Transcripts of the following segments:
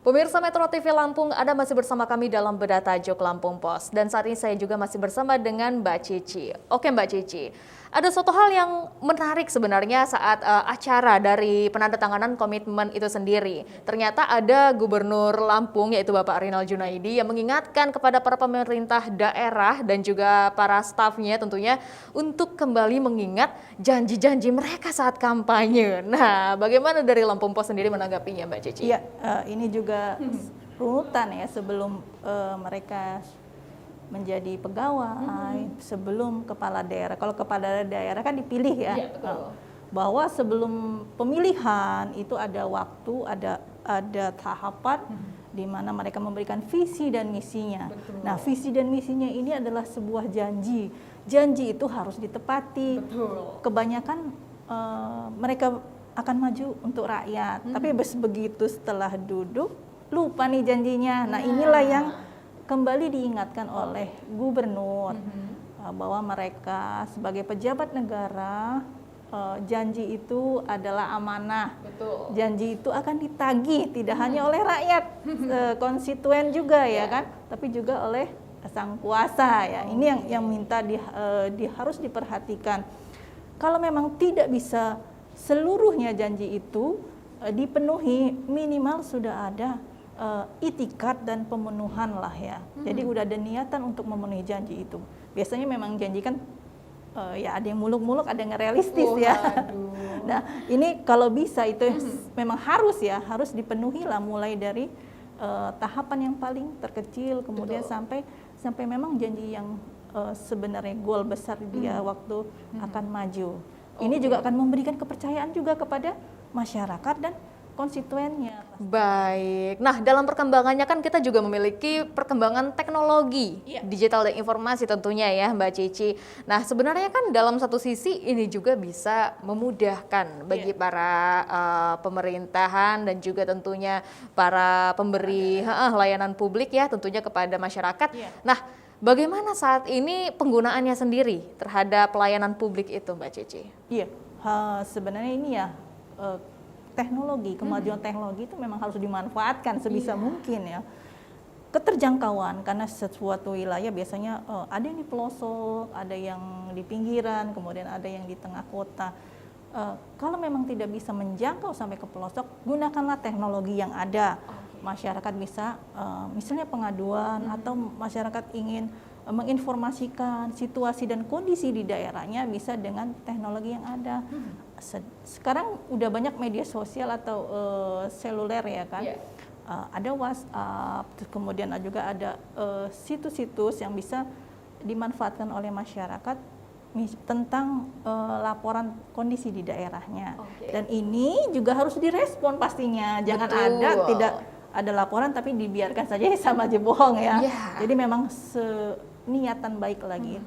Pemirsa Metro TV Lampung, Anda masih bersama kami dalam Bedah Tajuk Lampung Pos. Dan saat ini saya juga masih bersama dengan Mbak Cici. Oke Mbak Cici, ada suatu hal yang menarik sebenarnya saat acara dari penandatanganan komitmen itu sendiri. Ternyata ada Gubernur Lampung yaitu Bapak Rinal Junaidi yang mengingatkan kepada para pemerintah daerah dan juga para stafnya tentunya untuk kembali mengingat janji-janji mereka saat kampanye. Nah, bagaimana dari Lampung Pos sendiri menanggapinya Mbak Cici? Iya, ini juga runutan ya sebelum mereka menjadi pegawai, sebelum kepala daerah. Kalau kepala daerah kan dipilih ya. Iya, betul. Bahwa sebelum pemilihan itu ada waktu, ada tahapan di mana mereka memberikan visi dan misinya. Betul. Nah, visi dan misinya ini adalah sebuah janji. Janji itu harus ditepati. Betul. Kebanyakan mereka akan maju untuk rakyat, tapi begitu setelah duduk lupa nih janjinya. Nah, inilah yang kembali diingatkan oleh gubernur bahwa mereka sebagai pejabat negara, janji itu adalah amanah. Betul. Janji itu akan ditagih tidak hanya oleh rakyat konstituen juga ya kan, tapi juga oleh sang kuasa ya. Ini yang minta harus diperhatikan. Kalau memang tidak bisa seluruhnya janji itu dipenuhi, minimal sudah ada itikat dan pemenuhan lah ya. Jadi udah ada niatan untuk memenuhi janji itu. Biasanya memang janji kan ya ada yang muluk-muluk, ada yang realistis ya. Nah, ini kalau bisa itu memang harus dipenuhi lah, mulai dari tahapan yang paling terkecil, kemudian sampai memang janji yang sebenarnya goal besar dia waktu akan maju. Ini juga akan memberikan kepercayaan juga kepada masyarakat dan konstituennya. Baik. Nah, dalam perkembangannya kan kita juga memiliki perkembangan teknologi digital dan informasi tentunya ya Mbak Cici. Nah, sebenarnya kan dalam satu sisi ini juga bisa memudahkan bagi para pemerintahan dan juga tentunya para pemberi layanan publik ya tentunya kepada masyarakat. Nah, bagaimana saat ini penggunaannya sendiri terhadap pelayanan publik itu Mbak Cici? Iya, sebenarnya ini ya teknologi, kemajuan teknologi itu memang harus dimanfaatkan sebisa mungkin ya. Keterjangkauan, karena sesuatu wilayah biasanya ada yang di pelosok, ada yang di pinggiran, kemudian ada yang di tengah kota. Kalau memang tidak bisa menjangkau sampai ke pelosok, gunakanlah teknologi yang ada. Masyarakat bisa misalnya pengaduan atau masyarakat ingin menginformasikan situasi dan kondisi di daerahnya bisa dengan teknologi yang ada. Sekarang udah banyak media sosial atau seluler ya kan. Ada WhatsApp, kemudian juga ada situs-situs yang bisa dimanfaatkan oleh masyarakat tentang laporan kondisi di daerahnya. Dan ini juga harus direspon pastinya. Jangan tidak ada laporan tapi dibiarkan saja sama aja bohong ya. Jadi memang niatan baik lagi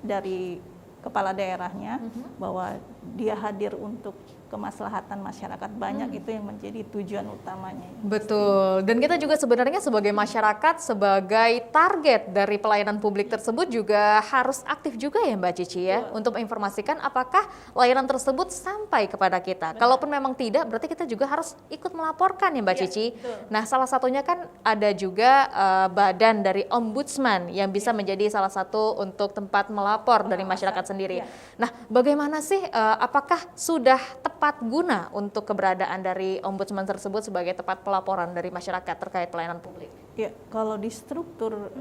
dari kepala daerahnya bahwa dia hadir untuk kemaslahatan masyarakat, banyak itu yang menjadi tujuan utamanya. Betul, dan kita juga sebenarnya sebagai masyarakat, sebagai target dari pelayanan publik tersebut juga harus aktif juga ya Mbak Cici ya, untuk menginformasikan apakah layanan tersebut sampai kepada kita. Kalaupun memang tidak, berarti kita juga harus ikut melaporkan ya Mbak Cici. Nah, salah satunya kan ada juga badan dari Ombudsman yang bisa menjadi salah satu untuk tempat melapor dari masyarakat sendiri. Nah, bagaimana sih, apakah sudah tepat guna untuk keberadaan dari Ombudsman tersebut sebagai tempat pelaporan dari masyarakat terkait pelayanan publik? Ya, kalau di struktur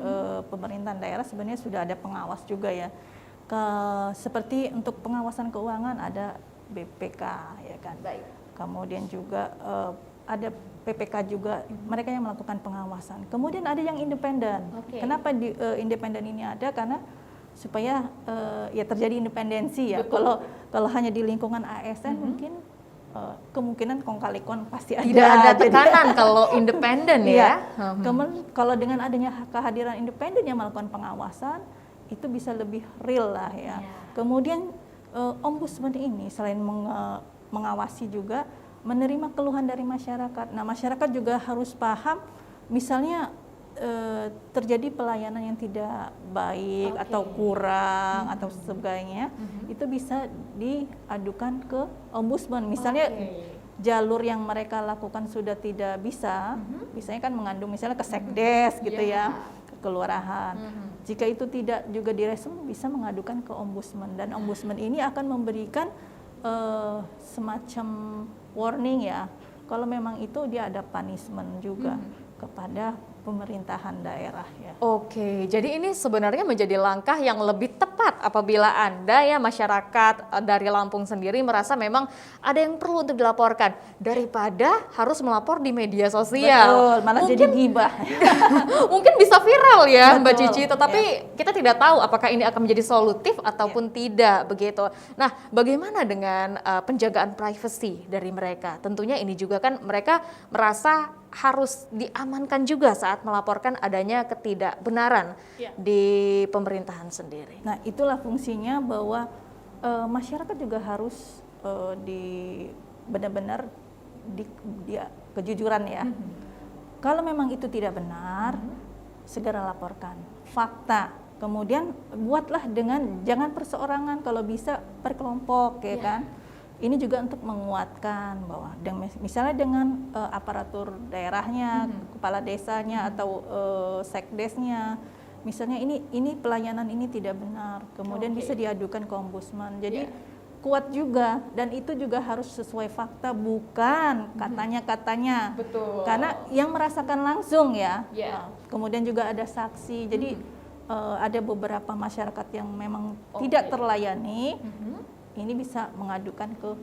pemerintahan daerah sebenarnya sudah ada pengawas juga ya. Seperti untuk pengawasan keuangan ada BPK ya kan. Kemudian juga ada PPK juga, mereka yang melakukan pengawasan. Kemudian ada yang independen. Kenapa independen ini ada? Karena supaya ya terjadi independensi ya. Kalau hanya di lingkungan ASN mungkin kemungkinan kong kali kon pasti ada. Tidak ada tekanan kalau independen ya. Kemudian kalau dengan adanya kehadiran independen yang melakukan pengawasan itu bisa lebih real lah ya. Kemudian Ombudsman ini selain mengawasi juga menerima keluhan dari masyarakat. Nah, masyarakat juga harus paham misalnya terjadi pelayanan yang tidak baik atau kurang atau sebagainya, itu bisa diadukan ke Ombudsman. Misalnya jalur yang mereka lakukan sudah tidak bisa, biasanya kan mengandung misalnya ke sekdes gitu ya, ke kelurahan. Jika itu tidak juga direspon, bisa mengadukan ke ombudsman, dan ombudsman ini akan memberikan semacam warning ya, kalau memang itu dia ada punishment juga kepada pemerintahan daerah ya. Oke, jadi ini sebenarnya menjadi langkah yang lebih tepat apabila Anda ya masyarakat dari Lampung sendiri merasa memang ada yang perlu untuk dilaporkan daripada harus melapor di media sosial. Betul, malah jadi gibah. Mungkin bisa viral ya Mbak Betul, Cici, tetapi kita tidak tahu apakah ini akan menjadi solutif ataupun tidak begitu. Nah, bagaimana dengan penjagaan privasi dari mereka? Tentunya ini juga kan mereka merasa harus diamankan juga saat melaporkan adanya ketidakbenaran di pemerintahan sendiri. Nah, itulah fungsinya bahwa masyarakat juga harus benar-benar kejujuran ya. Kalau memang itu tidak benar, segera laporkan fakta. Kemudian buatlah jangan perseorangan, kalau bisa per-kelompok ya kan. Ini juga untuk menguatkan bahwa misalnya dengan aparatur daerahnya, kepala desanya atau sekdesnya, misalnya ini pelayanan ini tidak benar, kemudian bisa diadukan ke ombudsman. Jadi kuat juga, dan itu juga harus sesuai fakta, bukan katanya-katanya. Betul. Karena yang merasakan langsung ya. Kemudian juga ada saksi. Jadi ada beberapa masyarakat yang memang tidak terlayani. Ini bisa mengadukan ke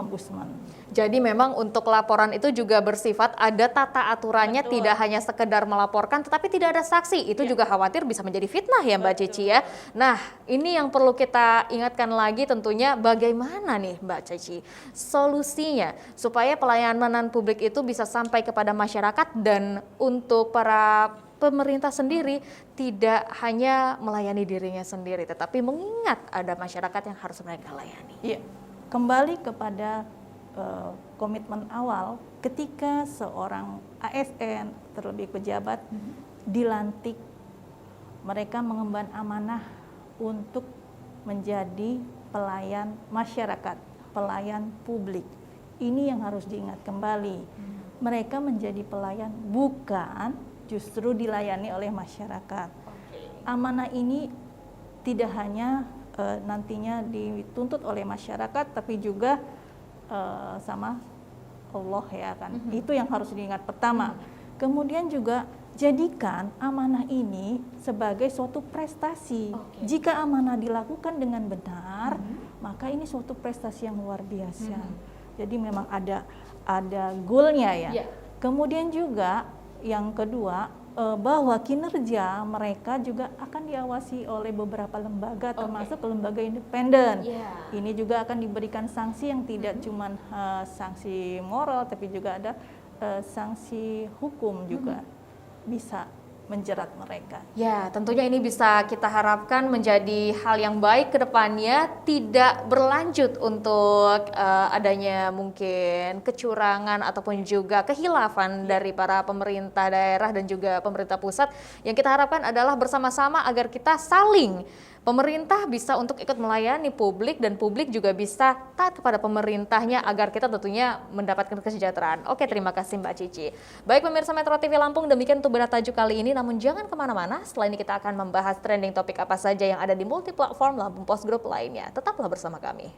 ombudsman. Jadi memang untuk laporan itu juga bersifat ada tata aturannya, tidak hanya sekedar melaporkan tetapi tidak ada saksi. Itu juga khawatir bisa menjadi fitnah ya Mbak Cici ya. Nah, ini yang perlu kita ingatkan lagi tentunya, bagaimana nih Mbak Cici solusinya supaya pelayanan publik itu bisa sampai kepada masyarakat, dan untuk para pemerintah sendiri tidak hanya melayani dirinya sendiri, tetapi mengingat ada masyarakat yang harus mereka layani. Iya, kembali kepada komitmen awal ketika seorang ASN, terlebih pejabat, dilantik, mereka mengemban amanah untuk menjadi pelayan masyarakat, pelayan publik. Ini yang harus diingat kembali. Mereka menjadi pelayan, bukan justru dilayani oleh masyarakat. Amanah ini tidak hanya nantinya dituntut oleh masyarakat, tapi juga sama Allah ya kan. Itu yang harus diingat pertama. Kemudian juga jadikan amanah ini sebagai suatu prestasi. Jika amanah dilakukan dengan benar, maka ini suatu prestasi yang luar biasa. Jadi memang ada goalnya ya. Kemudian juga yang kedua, bahwa kinerja mereka juga akan diawasi oleh beberapa lembaga, termasuk lembaga independen. Ini juga akan diberikan sanksi yang tidak cuma sanksi moral, tapi juga ada sanksi hukum juga bisa menjerat mereka. Ya, tentunya ini bisa kita harapkan menjadi hal yang baik ke depannya, tidak berlanjut untuk adanya mungkin kecurangan ataupun juga kehilafan dari para pemerintah daerah dan juga pemerintah pusat. Yang kita harapkan adalah bersama-sama agar kita saling, pemerintah bisa untuk ikut melayani publik dan publik juga bisa taat kepada pemerintahnya agar kita tentunya mendapatkan kesejahteraan. Oke, terima kasih Mbak Cici. Baik pemirsa Metro TV Lampung, demikian untuk berita tajuk kali ini. Namun jangan kemana-mana, setelah ini kita akan membahas trending topik apa saja yang ada di multi platform Lampung Post Group lainnya. Tetaplah bersama kami.